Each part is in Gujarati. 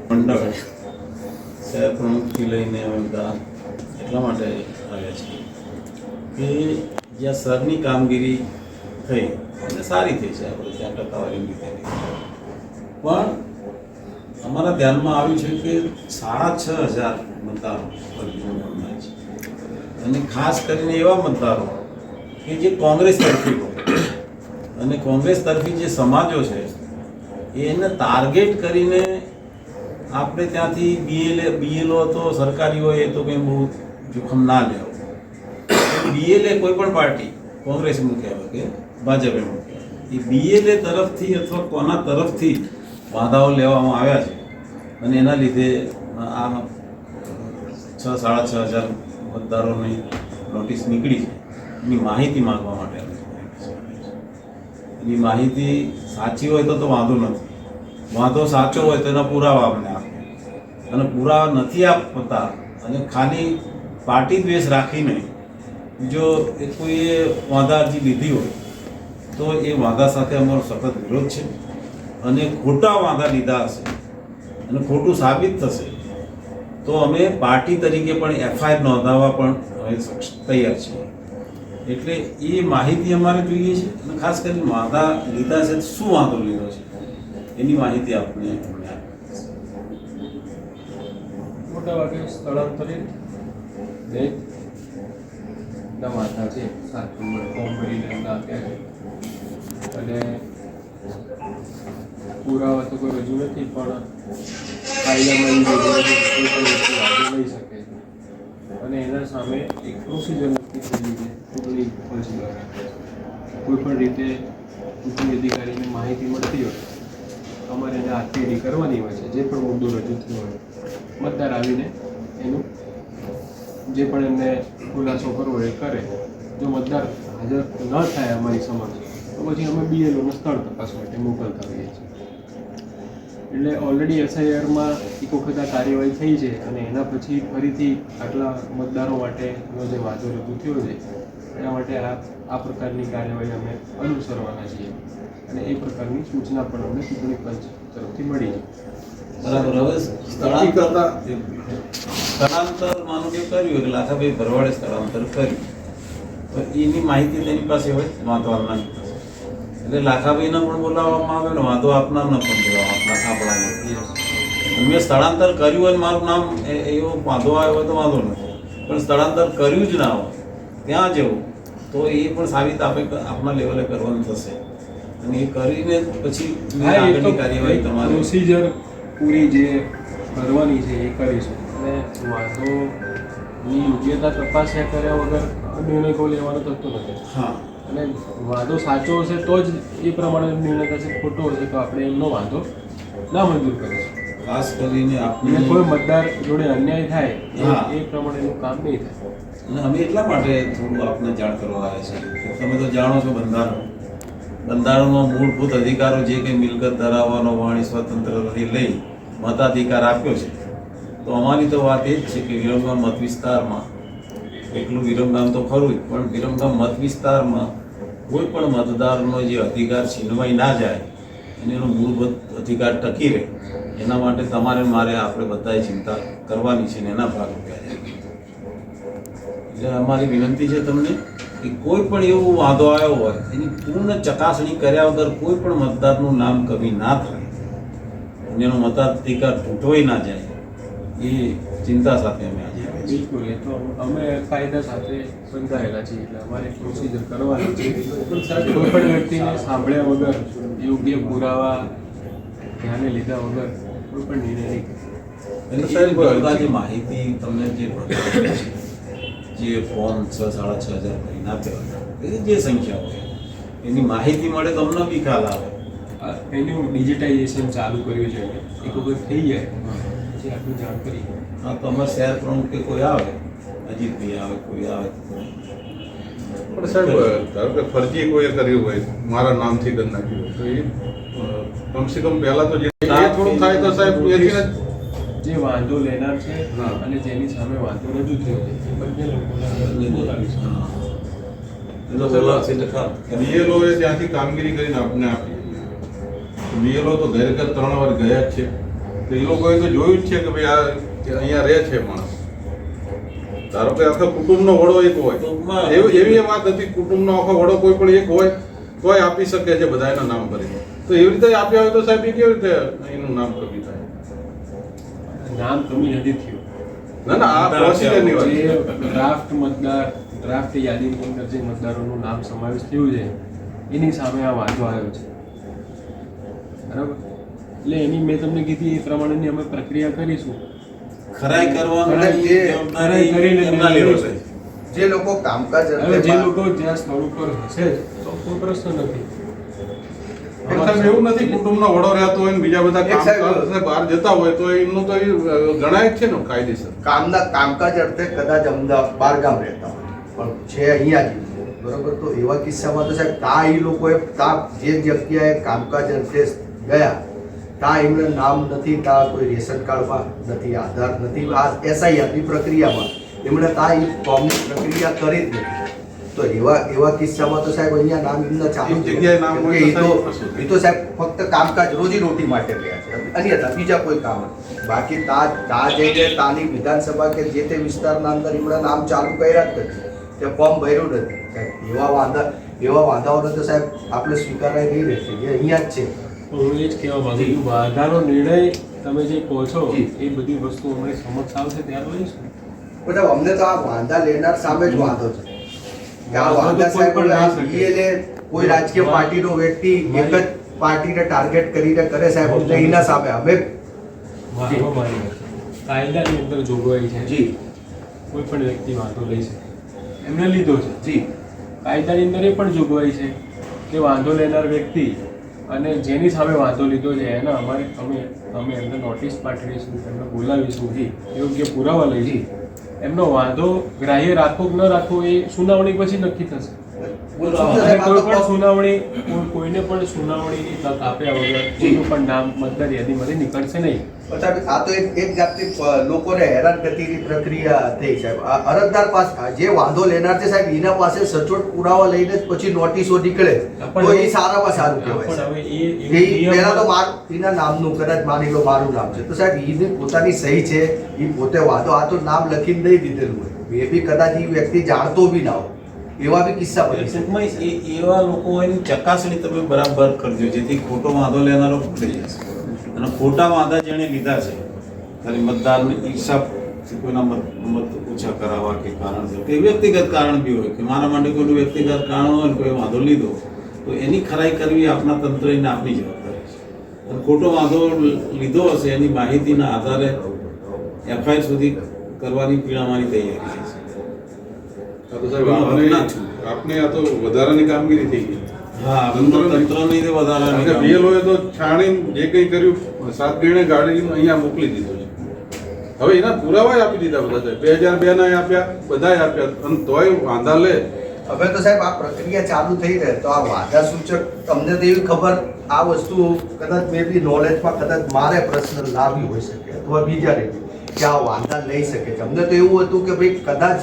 મંડળ શહેર પ્રમુખથી લઈને અમે બધા એટલા માટે આવ્યા છીએ કે જ્યાં સરની કામગીરી થઈ અને સારી થઈ છે, આપણે ત્યાં ટકાવારી રીતે પણ અમારા ધ્યાનમાં આવ્યું છે કે 6,500 મતદારો મળે છે અને ખાસ કરીને એવા મતદારો કે જે કોંગ્રેસ તરફી હોય અને કોંગ્રેસ તરફી જે સમાજો છે એને ટાર્ગેટ કરીને આપણે ત્યાંથી બીએલઓ તો સરકારી હોય એ તો કંઈ બહુ જોખમ ના લેવું. બીએલએ કોઈ પણ પાર્ટી કોંગ્રેસ મૂકે હોય કે ભાજપે મૂકે એ બીએલએ તરફથી અથવા કોના તરફથી વાંધાઓ લેવામાં આવ્યા છે અને એના લીધે આ 6,500 મતદારોની નોટિસ નીકળી છે. એની માહિતી માંગવા માટે એની માહિતી સાચી હોય તો વાંધો નથી, વાંધો સાચો હોય તો એના પુરાવા આપણે આપે અને પુરાવા નથી આપતા અને ખાલી પાર્ટી દ્વેષ રાખીને જો કોઈએ વાંધા અરજી લીધી હોય તો એ વાંધા સાથે અમારો સખત વિરોધ છે અને ખોટા વાંધા લીધા હશે અને ખોટું સાબિત થશે તો અમે પાર્ટી તરીકે પણ એફઆઈઆર નોંધાવવા પણ અમે તૈયાર છીએ. એટલે એ માહિતી અમારે જોઈએ છે અને ખાસ કરીને વાંધા લીધા છે, શું વાંધો લીધો છે એની માહિતી આપણે મોટાભાગે સ્થળાંતરિત ના વાંધા છે, 7 નંબર ફોર્મ ભરીને એમના આપ્યા છે અને પુરાવા તો કોઈ રજૂ નથી, પણ કાયદામાં કોઈ પણ વસ્તુ વાંધો લઈ શકે છે અને એના સામે એક પ્રોસિજર નક્કી થયેલી છે. ચૂંટણી પંચ દ્વારા કોઈ પણ રીતે ચૂંટણી અધિકારીને માહિતી મળતી હોય અમારે એને આરટીઆઈ કરવાની હોય છે. જે પણ મુદ્દો રજૂ થયો હોય મતદાર આવીને એનું જે પણ એમને ખુલાસો કરવો એ કરે. જો મતદાર હાજર ન થાય અમારી સમક્ષ તો પછી અમે બીએલઓને સ્થળ તપાસ માટે મોકલતા હોઈએ છીએ. એટલે ઓલરેડી એસઆઈઆરમાં એક વખત આ કાર્યવાહી થઈ છે અને એના પછી ફરીથી આટલા મતદારો માટેનો જે વાંધો રજૂ થયો છે એના માટે આ પ્રકારની કાર્યવાહી અમે અનુસરવાના છીએ અને એ પ્રકારની સૂચના પણ અમને ચૂંટણી પંચ તરફથી મળી છે. બરાબર. હવે સ્થળાંતર માનું કે કર્યું કે લાખાભાઈ ભરવાડે સ્થળાંતર કર્યું તો એની માહિતી તેની પાસે હોય વાંધવાના એટલે લાખાભાઈને પણ બોલાવવામાં આવે ને વાંધો આપનારને પણ બોલાવવામાં આપણાને મેં સ્થળાંતર કર્યું હોય મારું નામ એવો વાંધો આવ્યો હોય તો વાંધો નથી, પણ સ્થળાંતર કર્યું જ ના હોય ત્યાં જવું તો એ પણ સાબિત આપણા લેવલે કરવાનું થશે અને એ કરીને પછી આગળની કાર્યવાહી તમારી પ્રોસિજર પૂરી જે કરવાની છે એ કરીશું અને વાંધોની યોગ્યતા તપાસ્યા કર્યા વગર નિર્ણય કોઈ લેવાનો થતો નથી. હા, અને વાંધો સાચો હશે તો જ એ પ્રમાણે નિર્ણય થશે, ખોટો હશે તો આપણે એમનો વાંધો ના મંજૂર કરીશું. ખાસ કરીને આપણે કોઈ મતદાર જોડે અન્યાય થાય એ પ્રમાણેનું કામ નહીં થાય. અને અમે એટલા માટે થોડું આપને જાણ કરવા આવ્યા છીએ. તમે તો જાણો છો બંધારણમાં મૂળભૂત અધિકારો જે કંઈ મિલકત ધરાવવાનો વાણી સ્વતંત્રતાથી લઈ મતાધિકાર આપ્યો છે. તો અમારી તો વાત એ જ છે કે વિરમગામ મત વિસ્તારમાં એટલું વિરમગામ તો ખરું જ, પણ વિરમગામ મત વિસ્તારમાં કોઈ પણ મતદારનો જે અધિકાર છીનવાઈ ના જાય અને એનો મૂળભૂત અધિકાર ટકી રહે એના માટે તમારે મારે આપણે બધાએ ચિંતા કરવાની છે ને એના ભાગરૂપે એટલે અમારી વિનંતી છે તમને કે કોઈ પણ એવો વાંધો આવ્યો હોય એની પૂર્ણ ચકાસણી કર્યા વગર કોઈ પણ મતદારનું નામ કમી ના થાય અને એનો મતાધિકાર તૂટવાઈ ના જાય એ ચિંતા સાથે અમે આજે બિલકુલ. એ તો અમે કાયદા સાથે બંધાયેલા છીએ એટલે અમારે પ્રોસિજર કરવાની છે. કોઈ પણ વ્યક્તિને સાંભળ્યા વગર યોગ્ય પુરાવા ધ્યાને લીધા વગર કોઈ પણ નિર્ણય નહીં કરે. જે માહિતી તમને જે ફોર્મ 6,500 ભરીને આપ્યા જે સંખ્યા હોય એની માહિતી મળે તો અમને બી ખ્યાલ આવે. એનું ડિજિટાઇઝેશન ચાલુ કર્યું છે. એક વખત થઈ જાય પછી આપણે જાણ કરી. હા, તો અમારે શહેર પ્રમુખ કે કોઈ આવે, અજીતભાઈ આવે, કોઈ આવે પણ સાહેબ ધારો કે ફરજી કોઈએ કર્યું હોય મારા નામથી કરી નાખ્યું હોય તો એ કમસે કમ પહેલા તો જે થોડું થાય તો સાહેબ જે વાંધો લેનાર છે હા. અને જેની સામે વાંધો રજૂ થયો છે એ બંને લોકોના બોલાવીશું. એ તો બોલાવશે એટલે ખરા. BLO એ ત્યાંથી કામગીરી કરીને આપને આપી. BLO તો ઘરે ઘર 3 વાર ગયા જ છે. તો એ લોકોએ તો જોયું જ છે કે ભાઈ આ કે અહીંયા રહે છે માણસ. ધારો કે આખા કુટુંબનો વડો એક હોય ટૂંકમાં એવી વાત હતી, કુટુંબનો આખો વડો કોઈ પણ એક હોય તોય આપી શકે છે બધા એના નામ ભરીને. તો એવી રીતે આપ્યા હોય તો સાહેબ એ કેવી રીતે એનું નામ કમી થાય? નામ કમી નથી થયું. ના ના, આ પ્રોસિજરની વાત જે છે. ડ્રાફ્ટ યાદીની અંદર જે મતદારોનું નામ સમાવેશ થયું છે એની સામે આ વાંધો આવ્યો છે, બરાબર? એટલે એની મેં તમને કીધી એ પ્રમાણેની અમે પ્રક્રિયા કરીશું. ખરાઈ કરવાની અને જે જવાબદારી કરીને એમના લેવલે. જે લોકો કામકાજ હવે જે લોકો જ્યાં સ્થળ ઉપર હશે જ તો કોઈ પ્રશ્ન નથી. પણ સાહેબ એવું નથી, કુટુંબનો વડો રહેતો હોય ને બીજા બધા એક સાહેબ- કામકાજ બહાર જતા હોય તો એમનું તો એ ગણાય જ છે ને કાયદેસર. કામકાજ અર્થે કદાચ અમદાવાદ બહારગામ રહેતા હોય પણ છે અહીંયા જ, બરોબર? તો એવા કિસ્સામાં તો સાહેબ તા એ લોકોએ તા જે જગ્યાએ કામકાજ અર્થે ગયા તા એમને નામ નથી, તા કોઈ રેશન કાર્ડમાં નથી, આધાર નથી, આ SIRની પ્રક્રિયામાં એમણે તા એ ફોર્મની પ્રક્રિયા કરી જ નથી. તો એવા કિસ્સામાં તો સાહેબ અહીંયા નામ એમના ચાલુ એ જગ્યાએ નામ હોય કેમ કે તો એ સાહેબ તો સાહેબ ફક્ત કામકાજ રોજીરોટી માટે ગયા છે, અન્યથા બીજા કોઈ કામ નથી. બાકી તા જઈને તાની વિધાનસભા કે જે તે વિસ્તારના અંદર એમણે નામ ચાલુ કર્યા જ નથી, તે ફોર્મ ભર્યું નથી. સાહેબ એવા વાંધાઓને તો સાહેબ આપણે સ્વીકારાય નહીં રહેશે, જે અહીંયા જ છે. હું એ જ કહેવા માંગુ છું, વાંધાનો નિર્ણય તમે જે કહો છો જી. એ બધી વસ્તુ અમને સમક્ષ આવશે ત્યારે લઈશું. બધા અમને તો આ વાંધા લેનાર સામે જ વાંધો છે કે આ વાંધો તો વાંધા કોઈ પણ ના સાહેબ શકે. BLA કોઈ રાજકીય પાર્ટીનો વ્યક્તિ એક જ પાર્ટીને ટાર્ગેટ કરીને કરે સાહેબ, અમને એના સામે અમે વાંધો મારી નથી. કાયદાની અંદર જોગવાઈ છે જી કોઈ પણ વ્યક્તિ વાંધો લઈ શકે, એમને લીધો છે. જી કાયદાની અંદર એ પણ જોગવાઈ છે કે વાંધો લેનાર વ્યક્તિ અને જેની સામે વાંધો લીધો છે એના અમે એમને નોટિસ પાઠવીશું, એમને બોલાવીશું, યોગ્ય પુરાવા લઈશું. એમનો વાંધો ગ્રાહ્ય રાખવો કે ન રાખવો એ સુનાવણી પછી નક્કી થશે. અને કોઈને પણ સુનાવણીની તક આપ્યા વગર કોઈનું પણ નામ મતદાર યાદીમાંથી નીકળશે નહીં. સાહેબ આ તો એક જાતની લોકોને હેરાનગતિની પ્રક્રિયા થઈ સાહેબ. આ અરજદાર પાસે જે વાંધો લેનાર છે સાહેબ એના પાસે સચોટ પુરાવા લઈને જ પછી નોટિસો નીકળે તો એ સારામાં સારું કહેવાય પણ સાહેબ. હવે એ પહેલા તો એના નામનું કદાચ માની લો મારું નામ છે તો સાહેબ એની પોતાની સહી છે, એ પોતે વાંધો આ તો નામ લખીને નહીં દીધેલું હોય, એ બી કદાચ એ વ્યક્તિ જાણતો બી ના હોય, એવા બી કિસ્સા બની શકે. ટૂંકમાં એવા લોકો એની ચકાસણી તમે બરાબર કરજો જેથી ખોટો વાંધો લેનારો પકડી જશે. અને ખોટા વાંધા જેણે લીધા છે ખાલી મતદારની ઈર્ષા કોઈના મત ઓછા કરાવવા કે કારણસર કે વ્યક્તિગત કારણ બી હોય કે મારા માટે કોઈનું વ્યક્તિગત કારણ હોય ને કોઈ વાંધો લીધો તો એની ખરાઈ કરવી આપણા તંત્ર એને આપણી જવાબદારી છે. અને ખોટો વાંધો લીધો હશે એની માહિતીના આધારે FIR સુધી કરવાની પીણાવાની તૈયારી છે. આ તો સાહેબ આપને આ તો વધારાની કામગીરી થઈ ગઈ. હા, તંત્રની તે વધારાની કારણ કે BLO એ તો છાણી જે કંઈ કર્યું 7 ગણે ગાડીને અહીંયા મોકલી દીધો છે. હવે એના પુરાવા આપી દીધા બધા સાહેબ, 2002 ના આપ્યા, બધાય આપ્યા, અને તોય વાંધા લે. હવે તો સાહેબ આ પ્રક્રિયા ચાલુ થઈ રહે તો આ વાંધા સૂચક તમને તો એવી ખબર આ વસ્તુ કદાચ મે બી નોલેજમાં કદાચ મારે પર્સનલ ના બી હોઈ શકે અથવા બીજાને બી કે આ વાંધા લઈ શકે છે. અમને તો એવું હતું કે ભાઈ કદાચ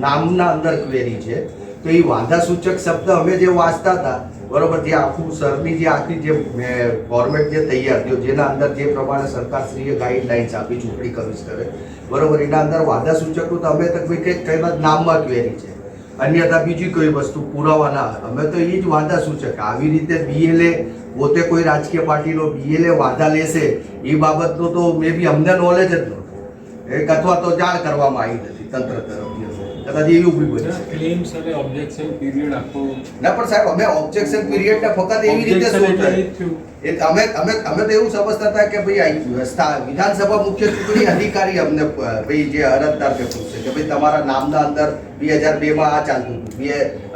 નામના અંદર ક્વેરી છે તો એ વાંધા સૂચક શબ્દ અમે જે વાંચતા હતા બરોબર, જે આખું સરની જે આખી જે ફોર્મેટ જે તૈયાર થયો જેના અંદર જે પ્રમાણે સરકારશ્રીએ ગાઈડલાઇન્સ આપી ચૂંટણી કમિશનરે બરોબર, એના અંદર વાંધા સૂચકનું તો અમે તો ભાઈ કંઈક કઈ નામમાં ક્વેરી છે, અન્યથા બીજી કોઈ વસ્તુ પુરાવા ના. અમે તો એ જ વાંધા સૂચક આવી રીતે BLA પોતે કોઈ રાજકીય પાર્ટીનો BLA વાંધા લેશે એ બાબતનો તો મે બી અમને નોલેજ જ નહોતું, એક અથવા તો જાણ કરવામાં આવી નથી તંત્ર તરફથી, કદાચ એવું બી બને. ક્લેમ્સ અને ઓબ્જેક્શન પીરિયડ આખો ના પણ સાહેબ અમે ઓબ્જેક્શન પીરિયડ ને ફક્ત એવી રીતે objection શું એટલે થાય એ જ થયું. અમે તો એવું સમજતા હતા કે ભાઈ વિધાનસભા મુખ્ય ચૂંટણી અધિકારી અમને ભાઈ જે અરજદારને પૂછશે કે ભાઈ તમારા નામના અંદર 2002 માં આ ચાલતું હતું,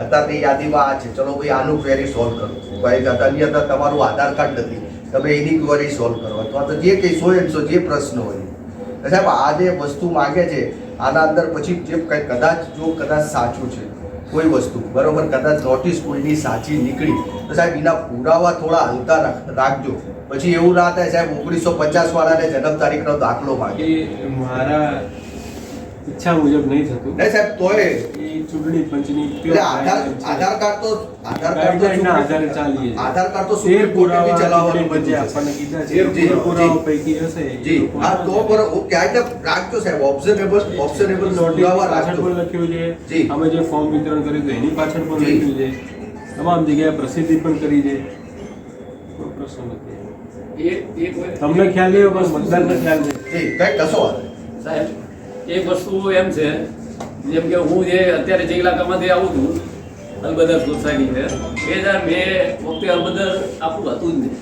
અત્યારની યાદીમાં આ છે, ચલો ભાઈ આનું ક્વેરી સોલ્વ કરો. ભાઈ અન્યથા તમારું આધાર કાર્ડ નથી, તમે એની ક્વેરી સોલ્વ કરો અથવા તો જે કંઈ 100 જે પ્રશ્ન હોય. સાહેબ આ જે વસ્તુ માગે છે આના અંદર પછી જે કંઈ કદાચ સાચું છે કોઈ વસ્તુ બરોબર, કદાચ નોટિસ કોઈની સાચી નીકળી તો સાહેબ એના પુરાવા થોડા હલકા રાખજો. પછી એવું ના થાય સાહેબ 1950 વાળાને જન્મ તારીખનો દાખલો માંગે. એ મારા ઈચ્છા મુજબ નહીં થતું. નહીં સાહેબ તોય એ ચૂંટણી પંચની એટલે આધાર કાર્ડ તો ગાઈડલાઈનના આધારે ચાલીએ છીએ. આધાર કાર્ડ તો તે સુપ્રીમ કોર્ટે પુરાવા બી ચલાવવાનું ચૂંટણી પંચે બધું છે. આપણને કીધા છે. જી, જે પુરાવા જી. પૈકી હશે એ જી લોકો હા તો બરોબર હું ક્યાંય રાખજો સાહેબ ઓબ્ઝર્વેબલ નોટિસ પુરાવા પાછળ રાખજો. પણ લખ્યું છે. જી. અમે જે ફોર્મ વિતરણ કર્યું હતું એની પાછળ પણ જી. લખ્યું છે. તમામ જગ્યાએ પ્રસિદ્ધિ પણ કરી છે. કોઈ પ્રશ્ન નથી. તમને ખ્યાલ નહીં હોય પણ મતદારને ખ્યાલ છે. જી કઈ કશો વાંધો નહીં. સાહેબ એક વસ્તુ એમ છે જેમ કે હું જે અત્યારે જે ઇલાકામાંથી આવું છું અલબદર સોસાયટી છે 2002 વખતે અલબદર આપણું હતું જ નહીં.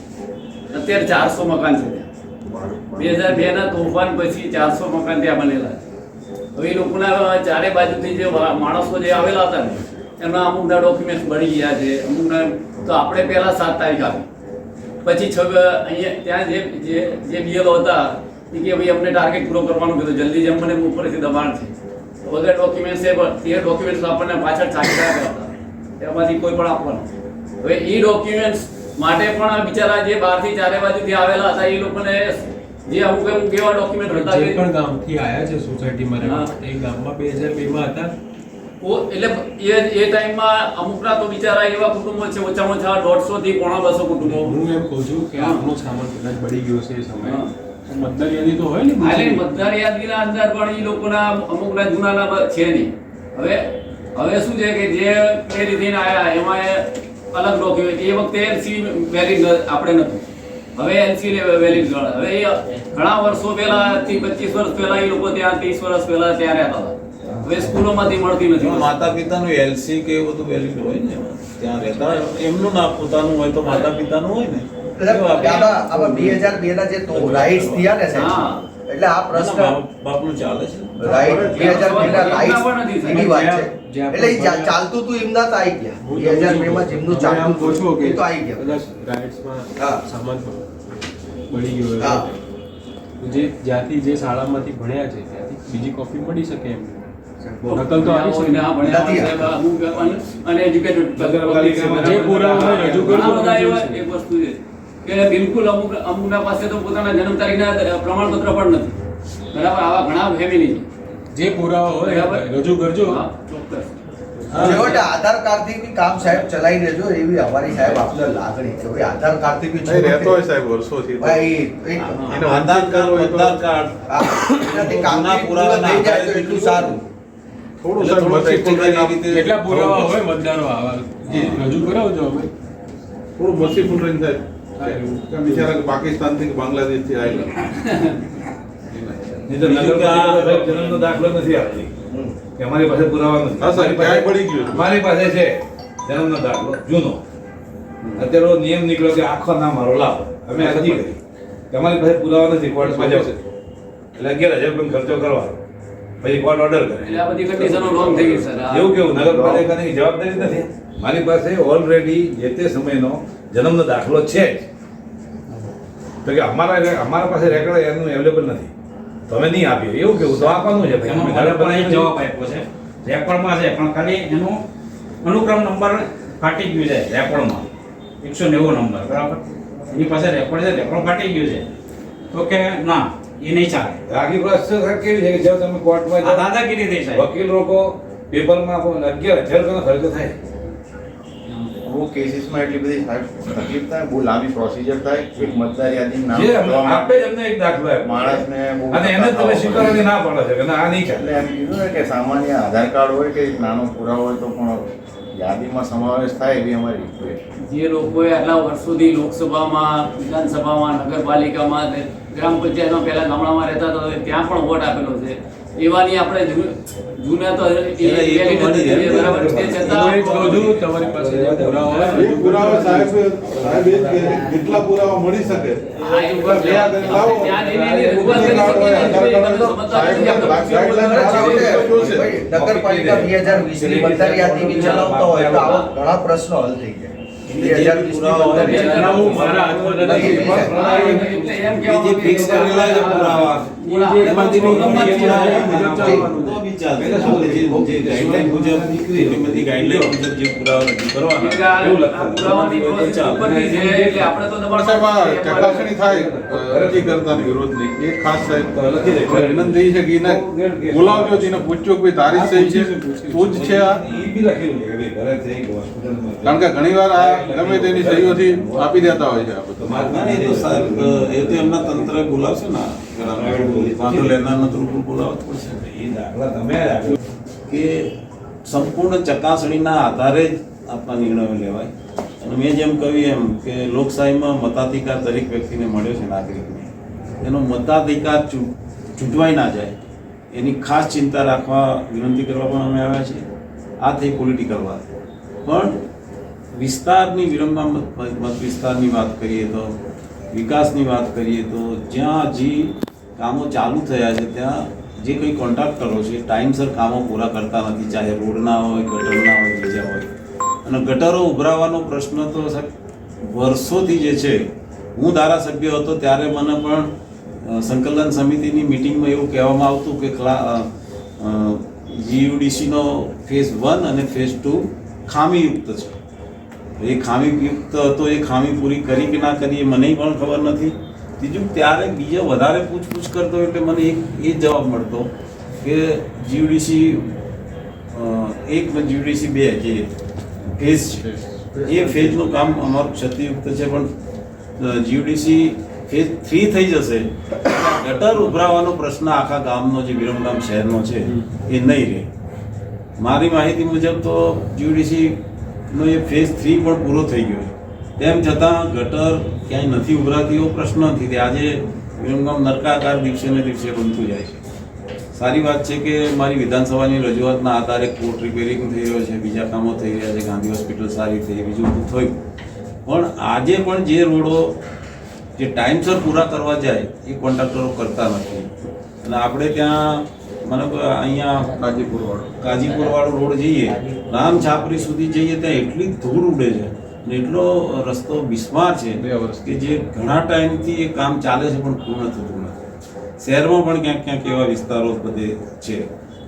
અત્યારે 400 મકાન છે ત્યાં 2002 ના તોફાન પછી 400 મકાન ત્યાં બનેલા છે. હવે એ લોકોના ચારે બાજુથી જે માણસો જે આવેલા હતા ને એમના અમુકના ડોક્યુમેન્ટ બની ગયા છે અમુકના. તો આપણે પહેલાં 7 તારીખ આપી પછી અહીંયા ત્યાં જે બીએલઓ હતા એ કે ભાઈ અમને ટાર્ગેટ પૂરો કરવાનું કીધું જલ્દી જેમ મને ઉપરથી દબાણ છે વગર ડોક્યુમેન્ટ્સ એ ડોક્યુમેન્ટ્સ આપણને પાછળ છાંટી રહ્યા હતા એમાંથી કોઈ પણ આપવાનું. હવે એ ડોક્યુમેન્ટ્સ માટે પણ બિચારા જે બહારથી ચારે બાજુથી આવેલા હતા એ લોકોને જે અમુક એવા ડોક્યુમેન્ટ હતા જે કે પણ ગામથી આવ્યા છે સોસાયટીમાં રહેવા, હા. એ ગામમાં 2002 માં હતા. એટલે એ ટાઈમમાં અમુકના તો બિચારા એવા કુટુંબો છે ઓછામાં ઓછા 150 થી 250 કુટુંબો. હું એમ કહું છું કે હા. આપનો સામાન કદાચ બળી ગયો છે એ સમયે હા. મતદાર યાદી તો હોય ને હાલે બીજી. મતદાર યાદીના અંદર પણ એ લોકોના અમુકના જૂનાના છે નહીં. હવે શું છે કે જે પેઢી થઈને આવ્યા એમાં એ અલગ ડોક્યુમેન્ટ એ વખતે એલસી વેલિડ આપણે નતું. હવે એલસી વેલિડ ગણાય. હવે એ ઘણા વર્ષો પહેલા થી 25 વર્ષ પહેલા એ લોકો ત્યાં 30 વર્ષ પહેલા ત્યાં રહેતા હતા. હવે સ્કૂલોમાંથી મળતી નથી. એમાં માતા પિતાનું એલસી કે એવું બધું વેલિડ હોય ને એમાં. ત્યાં રહેતા એમનું ના પોતાનું હોય તો માતા પિતાનું હોય ને એવું આપણે- આમાં 2002 ના જે તો રાઇટ્સ થયા ને સાહેબ હા. એટલે આ પ્રશ્ન બાપનું ચાલે છે રાઈટ 2002 ના રાઇટ્સ એમના પણ નથી. એની વાત છે. જ્યાં એટલે ઈ પણ- ચાલતું તું એમના તો આવી ગયા 2002 માં જેમનું તમે આમ ચાલતું કહો છો હતું કે એ તો આવી ગયા. કદાચ રાઇટ્સમાં હા. સામાન બળી ગયો હોય. હા. જે જ્યાંથી જે શાળામાંથી ભણ્યા છે ત્યાંથી બીજી કોપી મળી શકે એમ નકલ તો આવી શકે. ના ભણ્યા નથી. હોય સાહેબ, અમુક uneducated નગરપાલિકામાં જે પુરાવા હોય રજૂ કરજો. ઘણા બધા એવા એક વસ્તુ છે કે બિલકુલ અમુકના પાસે તો પોતાના જન્મ તારીખના પ્રમાણપત્ર પણ નથી. બરાબર આવા ઘણા ફેમિલી જે પુરાવા હોય બરાબર. રજૂ કરજો. ચોક્કસ. છેવટે આધાર કાર્ડ થી બી કામ સાહેબ ચલાવી દેજો એવી અમારી સાહેબ આપને લાગણી છે ભાઈ આધાર કાર્ડ થી બી નહીં રહેતો હોય સાહેબ વર્ષોથી તો. ભાઈ એક હા. એનો આધાર કાર્ડ મતદાર કાર્ડ આ એનાથી જૂના કામગીરી પુરાવાના પૂર્ણ થઈ જાય તો આધારે એટલું સારું. થોડું એટલે સાહેબ થોડું મસ્તી practical ફૂલરીને એ રીતે- જેટલા પુરાવા હોય મતદારો આવા રજૂ કરાવજો અમે. થોડું મસ્તી ફૂલરીને સાહેબ કે બિચારા પાકિસ્તાનથી કે બાંગ્લાદેશથી આવેલા નહીં તો નગરપાલિકા સાહેબ જન્મનો દાખલો નથી આપતી કે અમારી પાસે પુરાવા નથી. હા સાહેબ ક્યાંય પડી ગયું છે. અમારી પાસે છે જન્મનો દાખલો જૂનો. અત્યારે નિયમ નીકળ્યો કે આખો નામ મારો લાવો. અમે અરજી કરી કે અમારી પાસે પુરાવા નથી કોર્ટમાં જાવ એટલે 11,000 રૂપિયા ખર્ચો કરવાનો પછી કોર્ટ ઓર્ડર કરે. એટલે આ બધી કન્ડિશનો રોંગ થઈ ગઈ સર. એવું કેવું નગરપાલિકાની જવાબદારી નથી. મારી પાસે ઓલરેડી જે તે સમયનો જન્મનો દાખલો છે જ. તો કે અમારા પાસે રેકોર્ડ એનું અવેલેબલ નથી તમે નહીં આપ્યો એવું કેવું તો આપવાનું છે ભાઈ. એમાં અમે મને પણ એક નગરપાલિકા જવાબ આપ્યો છે રેકોર્ડમાં છે પણ ખાલી એનું અનુક્રમ નંબર ફાટી ગયું છે રેકોર્ડમાં 190 નંબર બરાબર એની પાસે રેકોર્ડ છે રેકોર્ડ ફાટી ગયું છે તો કે ના એ નહીં ચાલે આખી પ્રોસેસ કેવી છે કે જો તમે કોર્ટમાં આ જાઓ, દાદાગીરી થઈ સાહેબ વકીલ લોકો પેપરમાં 11,000 રૂપિયાનો ખર્ચો થાય. वो केसेसમાં એટલી બધી સાહેબ તકલીફ થાય બહુ લાંબી પ્રોસિજર થાય એક મતદાર યાદી નામ જે બદલવામાં આપે જ અમને એક દાખલો આપ્યો. માણસને બહુ અને એને જ તમે સ્વીકારવાની ના પાડો છો કે ના આ નહીં ચાલે. એટલે એમ કીધું ને કે સામાન્ય આધાર કાર્ડ હોય કે એક નાનો પુરાવો હોય તો પણ યાદીમાં સમાવેશ થાય એવી અમારી રિક્વેસ્ટ. જે લોકોએ આટલા વર્ષોથી લોકસભામાં વિધાનસભામાં નગરપાલિકામાં ને ગ્રામ પંચાયતમાં પહેલા ગામડામાં રહેતા હતા ત્યાં પણ વોટ આપેલો છે એવાની આપણે જૂના તો એ તો મળી રહે. બરાબર તે હું એ જ છતાં કહું છું, તમારી પાસે જે પુરાવા હોય એ પુરાવા સાહેબ સાહેબ એ જ કહે છે, જેટલા પુરાવા મળી શકે હા, એ ઉપર બે આગળ લાવો. ત્યાં જઈને એની રજૂઆત કરી શકીએ ને, તમે સમજતા નથી, આપણે સાહેબ, ભાઈ, નગરપાલિકા 2020 ની મતદાર યાદી બી ચલાવતા હોય તો આવા ઘણા પ્રશ્નો હલ થઈ જાય 2020 ની મતદાર યાદી ચલાવવું મારા હાથમાં નથી. એટલે એમ કહેવાનું બીજી કે ફિક્સ કરેલા છે પુરાવા જે એમાંથી તો બી ચાલશે. આપણે જે ગાઈડલાઈન મુજબ નીકળી એવી બધી ગાઈડલાઈન મુજબ જે પુરાવા રજૂ કરવાના એવું લખાણ પુરાવાની પ્રોસેસ ઉપરની છે એટલે આપણે તો પણ સાહેબ આ ચકાસણી થાય અરજી કરતાની વિરોધની એ ખાસ સાહેબ વિનંતી છે કે એને બોલાવજો છે, એને પૂછજો કે ભાઈ તારીખ સહી છે તું જ છે આ, ઈ બી લખેલું છે કે ભાઈ ઘરે છે કે હોસ્પિટલમાં છે. કારણ કે ઘણીવાર આ ગમે તેની સહીઓથી આપી દેતા હોય છે આ બધું. ના, એ તો સાહેબ એ તો એમના તંત્ર બોલાવશે ને વાંધો લેનારના તંત્ર બોલાવવું પડશે એ દાખલા તમે જ આપ્યો. કે સંપૂર્ણ ચકાસણીના આધારે જ આપણા નિર્ણયો લેવાય. અને મેં જેમ કહ્યું એમ કે લોકશાહીમાં મતાધિકાર દરેક વ્યક્તિને મળ્યો છે, નાગરિકને. એનો મતાધિકાર ચૂંટવાઈ ના જાય એની ખાસ ચિંતા રાખવા વિનંતી કરવા પણ અમે આવ્યા છીએ. આ થઈ પોલિટિકલ વાત. પણ વિસ્તારની વિરંગામ મત વિસ્તારની વાત કરીએ તો, વિકાસની વાત કરીએ તો, જ્યાં હજી કામો ચાલુ થયા છે ત્યાં જે કંઈ કોન્ટ્રાક્ટરો છે ટાઈમસર કામો પૂરા કરતા નથી, ચાહે રોડના હોય, ગટરના હોય, બીજા હોય. અને ગટરો ઉભરાવાનો પ્રશ્ન તો સાહેબ વર્ષોથી જે છે, હું ધારાસભ્ય હતો ત્યારે મને પણ સંકલન સમિતિની મિટિંગમાં એવું કહેવામાં આવતું કે જીયુડીસીનો ફેઝ 1 અને ફેઝ 2 ખામીયુક્ત છે. એ ખામીયુક્ત હતો, એ ખામી પૂરી કરી કે ના કરી એ મને પણ ખબર નથી. બીજું ત્યારે બીજા વધારે પૂછપૂછ કરતો એટલે મને એ જવાબ મળતો કે જીયુડીસી 1 ને જીયુડીસી 2 જે ફેઝ છે એ ફેઝનું કામ અમારું ક્ષતિયુક્ત છે, પણ જીયુડીસી ફેઝ 3 થઈ જશે ગટર ઉભરાવાનો પ્રશ્ન આખા ગામનો જે વિરમગામ શહેરનો છે એ નહીં રહે. મારી માહિતી મુજબ તો જીયુડીસીનો એ ફેઝ 3 પણ પૂરો થઈ ગયો છે. તેમ છતાં ગટર ક્યાંય નથી ઉભરાતી એવો પ્રશ્ન નથી. આજે વિરમગામ નરકાકાર દિવસે ને દિવસે બનતું જાય છે. સારી વાત છે કે મારી વિધાનસભાની રજૂઆતના આધારે કોર્ટ રિપેરિંગ થઈ રહ્યો છે, બીજા કામો થઈ રહ્યા છે, ગાંધી હોસ્પિટલ સારી થઈ, બીજું બધું થયું. પણ આજે પણ જે રોડો જે ટાઈમસર પૂરા કરવા જાય એ કોન્ટ્રાક્ટરો કરતા નથી. અને આપણે ત્યાં મને અહીંયા કાજીપુરવાળો રોડ જઈએ, રામ છાપરી સુધી જઈએ ત્યાં એટલી ધૂળ ઉડે છે અને એટલો રસ્તો બિસ્માર છે કે જે ઘણા ટાઈમથી એ કામ ચાલે છે પણ પૂર્ણ થતું નથી. શહેરમાં પણ ક્યાંક ક્યાંક એવા વિસ્તારો બધે છે.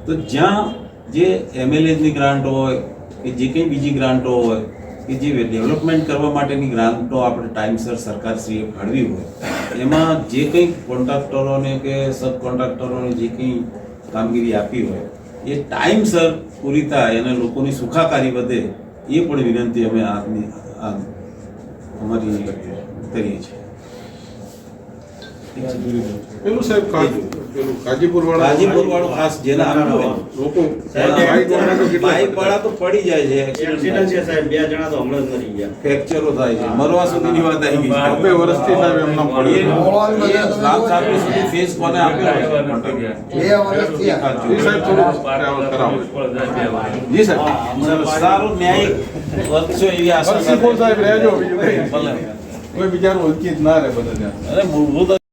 તો જ્યાં જે એમએલએની ગ્રાન્ટ હોય કે જે કંઈ બીજી ગ્રાન્ટો હોય કે જે ડેવલપમેન્ટ કરવા માટેની ગ્રાન્ટો આપણે ટાઈમસર સરકારશ્રીએ ફાળવી હોય, એમાં જે કંઈ કોન્ટ્રાક્ટરોને કે સબ કોન્ટ્રાક્ટરોને જે કંઈ કામગીરી આપી હોય એ ટાઈમસર પૂરી થાય અને લોકોની સુખાકારી વધે એ પણ વિનંતી અમે અમારી કરીએ છીએ. પેલું સાહેબ પેલું કાજીપુર કાજીપુરવાળું ખાસ જેને આપ્યું હોય લોકો બાઇક વાળા તો પડી જાય છે, એક્સિડન્ટ છે સાહેબ. 2 જણા તો હમણાં જ મરી ગયા, ફ્રેક્ચરો થાય છે, મરવા સુધીની વાત આવી ગઈ. 2 વર્ષથી સાહેબ એમના પડ્યું રામ છાપરી સુધી ફેસ કોને આપ્યો જી સાહેબ થોડું કરાવો. જી સાહેબ સારું ન્યાયિક વર્તશો એવી આશા સાહેબ રહેજો, બીજું કંઈ ભલે. કોઈ બિચારું ઓળખી જ ના રહે બધા ત્યાં. અરે મૂળભૂત